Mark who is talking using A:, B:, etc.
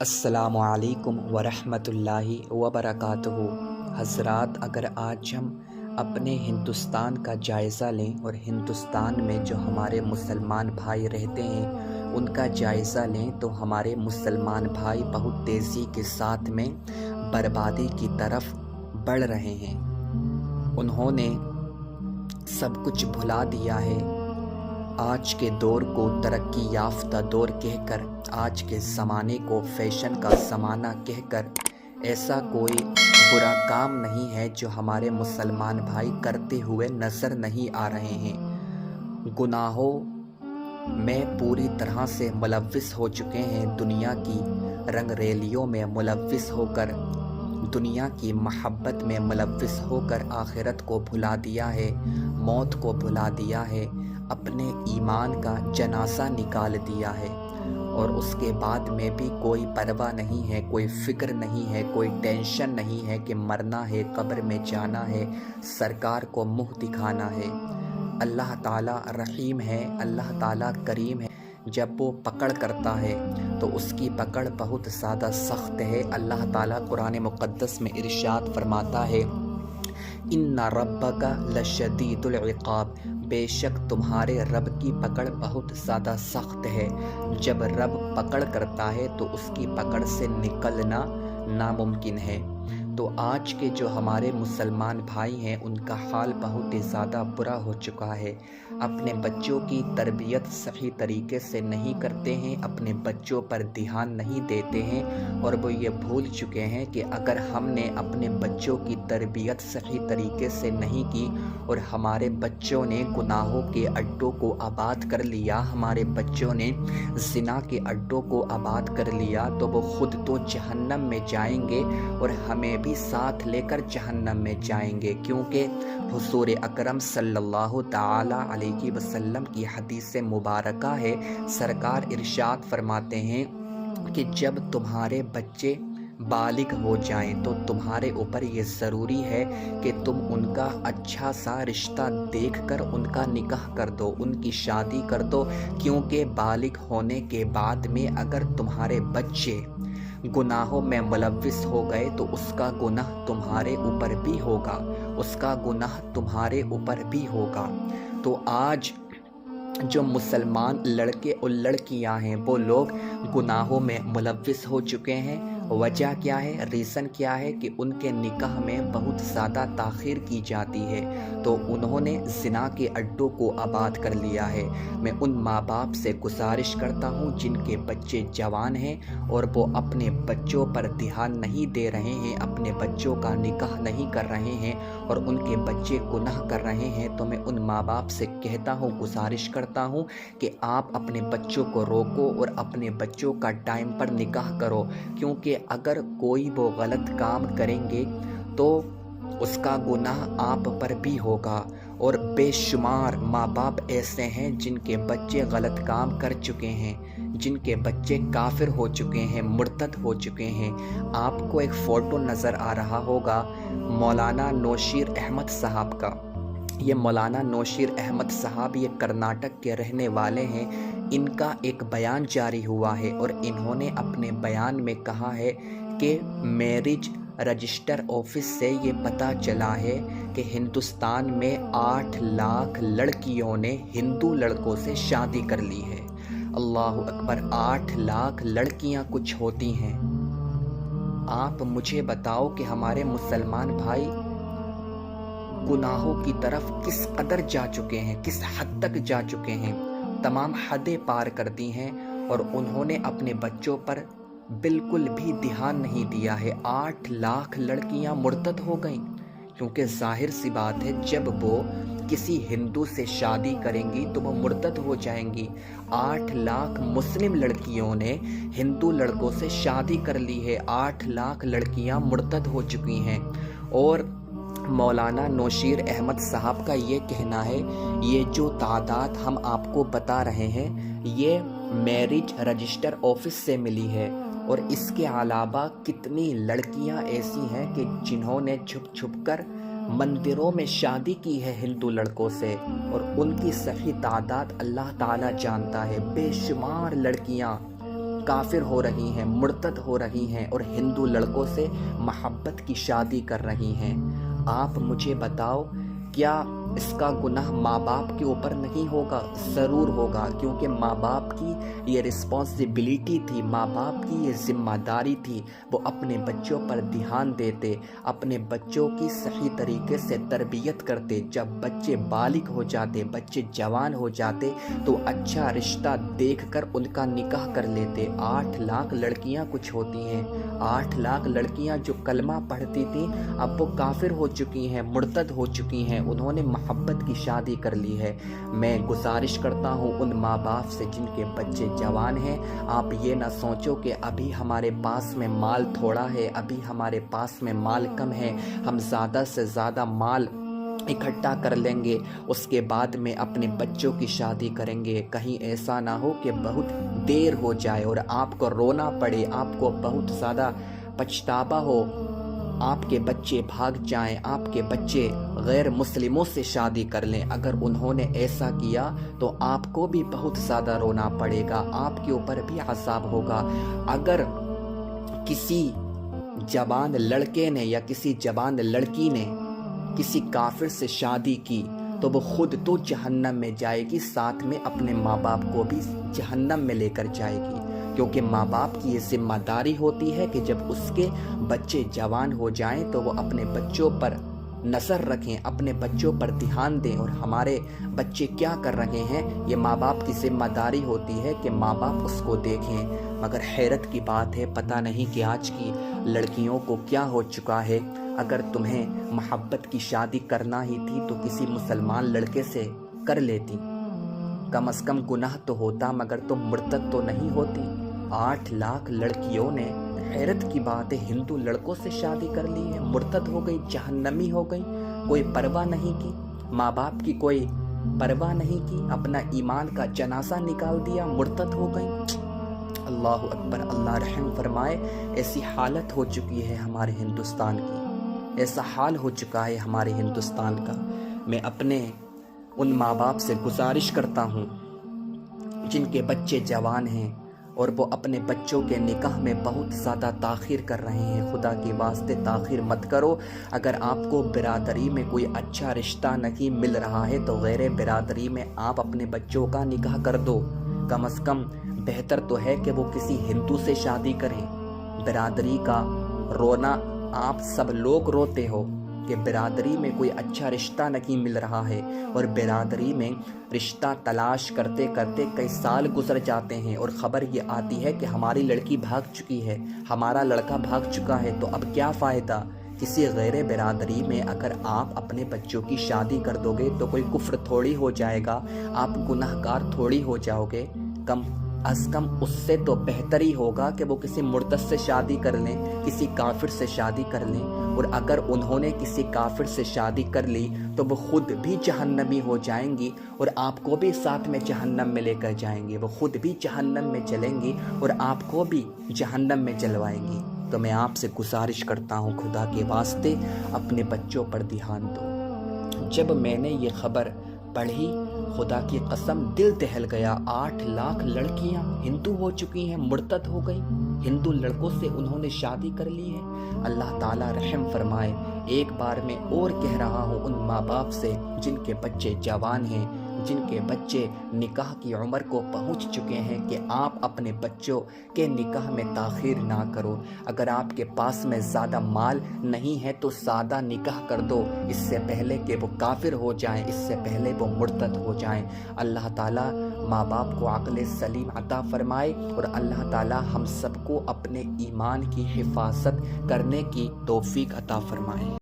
A: السلام علیکم ورحمۃ اللہ وبرکاتہ۔ حضرات، اگر آج ہم اپنے ہندوستان کا جائزہ لیں اور ہندوستان میں جو ہمارے مسلمان بھائی رہتے ہیں ان کا جائزہ لیں تو ہمارے مسلمان بھائی بہت تیزی کے ساتھ میں بربادی کی طرف بڑھ رہے ہیں۔ انہوں نے سب کچھ بھلا دیا ہے۔ آج کے دور کو ترقی یافتہ دور کہہ کر، آج کے زمانے کو فیشن کا زمانہ کہہ کر ایسا کوئی برا کام نہیں ہے جو ہمارے مسلمان بھائی کرتے ہوئے نظر نہیں آ رہے ہیں۔ گناہوں میں پوری طرح سے ملوث ہو چکے ہیں، دنیا کی رنگ ریلیوں میں ملوث ہو کر، دنیا کی محبت میں ملوث ہو کر آخرت کو بھلا دیا ہے، موت کو بھلا دیا ہے، اپنے ایمان کا جنازہ نکال دیا ہے، اور اس کے بعد میں بھی کوئی پرواہ نہیں ہے، کوئی فکر نہیں ہے، کوئی ٹینشن نہیں ہے کہ مرنا ہے، قبر میں جانا ہے، سرکار کو منہ دکھانا ہے۔ اللہ تعالیٰ رحیم ہے، اللہ تعالیٰ کریم ہے۔ جب وہ پکڑ کرتا ہے تو اس کی پکڑ بہت زیادہ سخت ہے۔ اللہ تعالیٰ قرآن مقدس میں ارشاد فرماتا ہے، ان ربک لشدید العقاب، بے شک تمہارے رب کی پکڑ بہت زیادہ سخت ہے۔ جب رب پکڑ کرتا ہے تو اس کی پکڑ سے نکلنا ناممکن ہے۔ تو آج کے جو ہمارے مسلمان بھائی ہیں ان کا حال بہت ہی زیادہ برا ہو چکا ہے۔ اپنے بچوں کی تربیت صحیح طریقے سے نہیں کرتے ہیں، اپنے بچوں پر دھیان نہیں دیتے ہیں، اور وہ یہ بھول چکے ہیں کہ اگر ہم نے اپنے بچوں کی تربیت صحیح طریقے سے نہیں کی اور ہمارے بچوں نے گناہوں کے اڈوں کو آباد کر لیا، ہمارے بچوں نے زنا کے اڈوں کو آباد کر لیا، تو وہ خود تو جہنم میں جائیں گے اور ہمیں بھی ساتھ لے کر جہنم میں جائیں گے، کیونکہ حضور اکرم صلی اللہ تعالی علیہ وسلم کی حدیث مبارکہ ہے۔ سرکار ارشاد فرماتے ہیں کہ جب تمہارے بچے بالغ ہو جائیں تو تمہارے اوپر یہ ضروری ہے کہ تم ان کا اچھا سا رشتہ دیکھ کر ان کا نکاح کر دو، ان کی شادی کر دو، کیونکہ بالغ ہونے کے بعد میں اگر تمہارے بچے گناہوں میں ملوث ہو گئے تو اس کا گناہ تمہارے اوپر بھی ہوگا، اس کا گناہ تمہارے اوپر بھی ہوگا۔ تو آج جو مسلمان لڑکے اور لڑکیاں ہیں وہ لوگ گناہوں میں ملوث ہو چکے ہیں۔ وجہ کیا ہے؟ ریزن کیا ہے؟ کہ ان کے نکاح میں بہت زیادہ تاخیر کی جاتی ہے، تو انہوں نے زنا کے اڈوں کو آباد کر لیا ہے۔ میں ان ماں باپ سے گزارش کرتا ہوں جن کے بچے جوان ہیں اور وہ اپنے بچوں پر دھیان نہیں دے رہے ہیں، اپنے بچوں کا نکاح نہیں کر رہے ہیں اور ان کے بچے گناہ کر رہے ہیں، تو میں ان ماں باپ سے کہتا ہوں، گزارش کرتا ہوں کہ آپ اپنے بچوں کو روکو اور اپنے بچوں کا ٹائم پر نکاح کرو، کیونکہ اگر کوئی وہ غلط کام کریں گے تو اس کا گناہ آپ پر بھی ہوگا۔ اور بے شمار ماں باپ ایسے ہیں جن کے بچے غلط کام کر چکے ہیں، جن کے بچے کافر ہو چکے ہیں، مرتد ہو چکے ہیں۔ آپ کو ایک فوٹو نظر آ رہا ہوگا مولانا نوشیر احمد صاحب کا۔ یہ مولانا نوشیر احمد صاحب یہ کرناٹک کے رہنے والے ہیں۔ ان کا ایک بیان جاری ہوا ہے اور انہوں نے اپنے بیان میں کہا ہے کہ میرج رجسٹر آفس سے یہ پتہ چلا ہے کہ ہندوستان میں 8 لاکھ لڑکیوں نے ہندو لڑکوں سے شادی کر لی ہے۔ اللہ اکبر! 8 لاکھ لڑکیاں کچھ ہوتی ہیں؟ آپ مجھے بتاؤ کہ ہمارے مسلمان بھائی گناہوں کی طرف کس قدر جا چکے ہیں، کس حد تک جا چکے ہیں، تمام حدیں پار کر دی ہیں، اور انہوں نے اپنے بچوں پر بالکل بھی دھیان نہیں دیا ہے۔ 8 لاکھ لڑکیاں مرتد ہو گئیں، کیونکہ ظاہر سی بات ہے جب وہ کسی ہندو سے شادی کریں گی تو وہ مرتد ہو جائیں گی۔ 8 لاکھ مسلم لڑکیوں نے ہندو لڑکوں سے شادی کر لی ہے، 8 لاکھ لڑکیاں مرتد ہو چکی ہیں۔ اور مولانا نوشیر احمد صاحب کا یہ کہنا ہے، یہ جو تعداد ہم آپ کو بتا رہے ہیں یہ میرج رجسٹر آفس سے ملی ہے، اور اس کے علاوہ کتنی لڑکیاں ایسی ہیں کہ جنہوں نے چھپ چھپ کر مندروں میں شادی کی ہے ہندو لڑکوں سے، اور ان کی صحیح تعداد اللہ تعالیٰ جانتا ہے۔ بے شمار لڑکیاں کافر ہو رہی ہیں، مرتد ہو رہی ہیں اور ہندو لڑکوں سے محبت کی شادی کر رہی ہیں۔ آپ مجھے بتاؤ، کیا اس کا گناہ ماں باپ کے اوپر نہیں ہوگا؟ ضرور ہوگا، کیونکہ ماں باپ کی یہ رسپانسبلٹی تھی، ماں باپ کی یہ ذمہ داری تھی، وہ اپنے بچوں پر دھیان دیتے، اپنے بچوں کی صحیح طریقے سے تربیت کرتے۔ جب بچے بالغ ہو جاتے، بچے جوان ہو جاتے تو اچھا رشتہ دیکھ کر ان کا نکاح کر لیتے۔ 8 لاکھ لڑکیاں کچھ ہوتی ہیں، 8 لاکھ لڑکیاں جو کلمہ پڑھتی تھیں اب وہ کافر ہو چکی ہیں، مرتد ہو چکی ہیں، انہوں نے محبت کی شادی کر لی ہے۔ میں گزارش کرتا ہوں ان ماں باپ سے جن کے بچے جوان ہیں، آپ یہ نہ سوچو کہ ابھی ہمارے پاس میں مال تھوڑا ہے، ابھی ہمارے پاس میں مال کم ہے، ہم زیادہ سے زیادہ مال اکٹھا کر لیں گے، اس کے بعد میں اپنے بچوں کی شادی کریں گے۔ کہیں ایسا نہ ہو کہ بہت دیر ہو جائے اور آپ کو رونا پڑے، آپ کو بہت زیادہ پچھتاوا ہو، آپ کے بچے بھاگ جائیں، آپ کے بچے غیر مسلموں سے شادی کر لیں۔ اگر انہوں نے ایسا کیا تو آپ کو بھی بہت زیادہ رونا پڑے گا، آپ کے اوپر بھی عذاب ہوگا۔ اگر کسی جوان لڑکے نے یا کسی جوان لڑکی نے کسی کافر سے شادی کی تو وہ خود تو جہنم میں جائے گی، ساتھ میں اپنے ماں باپ کو بھی جہنم میں لے کر جائے گی، کیونکہ ماں باپ کی یہ ذمہ داری ہوتی ہے کہ جب اس کے بچے جوان ہو جائیں تو وہ اپنے بچوں پر نظر رکھیں، اپنے بچوں پر دھیان دیں، اور ہمارے بچے کیا کر رہے ہیں یہ ماں باپ کی ذمہ داری ہوتی ہے کہ ماں باپ اس کو دیکھیں۔ مگر حیرت کی بات ہے، پتہ نہیں کہ آج کی لڑکیوں کو کیا ہو چکا ہے۔ اگر تمہیں محبت کی شادی کرنا ہی تھی تو کسی مسلمان لڑکے سے کر لیتی، کم از کم گناہ تو ہوتا، مگر تم مرتد تو نہیں ہوتی۔ 8 لاکھ لڑکیوں نے، حیرت کی بات ہے، ہندو لڑکوں سے شادی کر لی ہے، مرتد ہو گئی، جہنمی ہو گئی، کوئی پرواہ نہیں کی، ماں باپ کی کوئی پرواہ نہیں کی، اپنا ایمان کا جنازہ نکال دیا، مرتد ہو گئی۔ اللہ اکبر، اللہ رحم فرمائے۔ ایسی حالت ہو چکی ہے ہمارے ہندوستان کی، ایسا حال ہو چکا ہے ہمارے ہندوستان کا۔ میں اپنے ان ماں باپ سے گزارش کرتا ہوں جن کے بچے جوان ہیں اور وہ اپنے بچوں کے نکاح میں بہت زیادہ تاخیر کر رہے ہیں، خدا کے واسطے تاخیر مت کرو۔ اگر آپ کو برادری میں کوئی اچھا رشتہ نہیں مل رہا ہے تو غیر برادری میں آپ اپنے بچوں کا نکاح کر دو۔ کم از کم بہتر تو ہے کہ وہ کسی ہندو سے شادی کریں۔ برادری کا رونا آپ سب لوگ روتے ہو کہ برادری میں کوئی اچھا رشتہ نہیں مل رہا ہے، اور برادری میں رشتہ تلاش کرتے کرتے کئی سال گزر جاتے ہیں اور خبر یہ آتی ہے کہ ہماری لڑکی بھاگ چکی ہے، ہمارا لڑکا بھاگ چکا ہے، تو اب کیا فائدہ؟ کسی غیر برادری میں اگر آپ اپنے بچوں کی شادی کر دو گے تو کوئی کفر تھوڑی ہو جائے گا، آپ گناہ گار تھوڑی ہو جاؤ گے۔ کم از کم اس سے تو بہتر ہی ہوگا کہ وہ کسی مرتد سے شادی کر لیں، کسی کافر سے شادی کر لیں، اور اگر انہوں نے کسی کافر سے شادی کر لی تو وہ خود بھی جہنمی ہو جائیں گی اور آپ کو بھی ساتھ میں جہنم میں لے کر جائیں گے، وہ خود بھی جہنم میں چلیں گی اور آپ کو بھی جہنم میں جلوائیں گی۔ تو میں آپ سے گزارش کرتا ہوں، خدا کے واسطے اپنے بچوں پر دھیان دو۔ جب میں نے یہ خبر پڑھی، خدا کی قسم دل دہل گیا۔ 8 لاکھ لڑکیاں ہندو ہو چکی ہیں، مرتد ہو گئی، ہندو لڑکوں سے انہوں نے شادی کر لی ہے۔ اللہ تعالیٰ رحم فرمائے۔ ایک بار میں اور کہہ رہا ہوں ان ماں باپ سے جن کے بچے جوان ہیں، جن کے بچے نکاح کی عمر کو پہنچ چکے ہیں، کہ آپ اپنے بچوں کے نکاح میں تاخیر نہ کرو۔ اگر آپ کے پاس میں زیادہ مال نہیں ہے تو سادہ نکاح کر دو، اس سے پہلے کہ وہ کافر ہو جائیں، اس سے پہلے وہ مرتد ہو جائیں۔ اللہ تعالیٰ ماں باپ کو عقل سلیم عطا فرمائے، اور اللہ تعالیٰ ہم سب کو اپنے ایمان کی حفاظت کرنے کی توفیق عطا فرمائے۔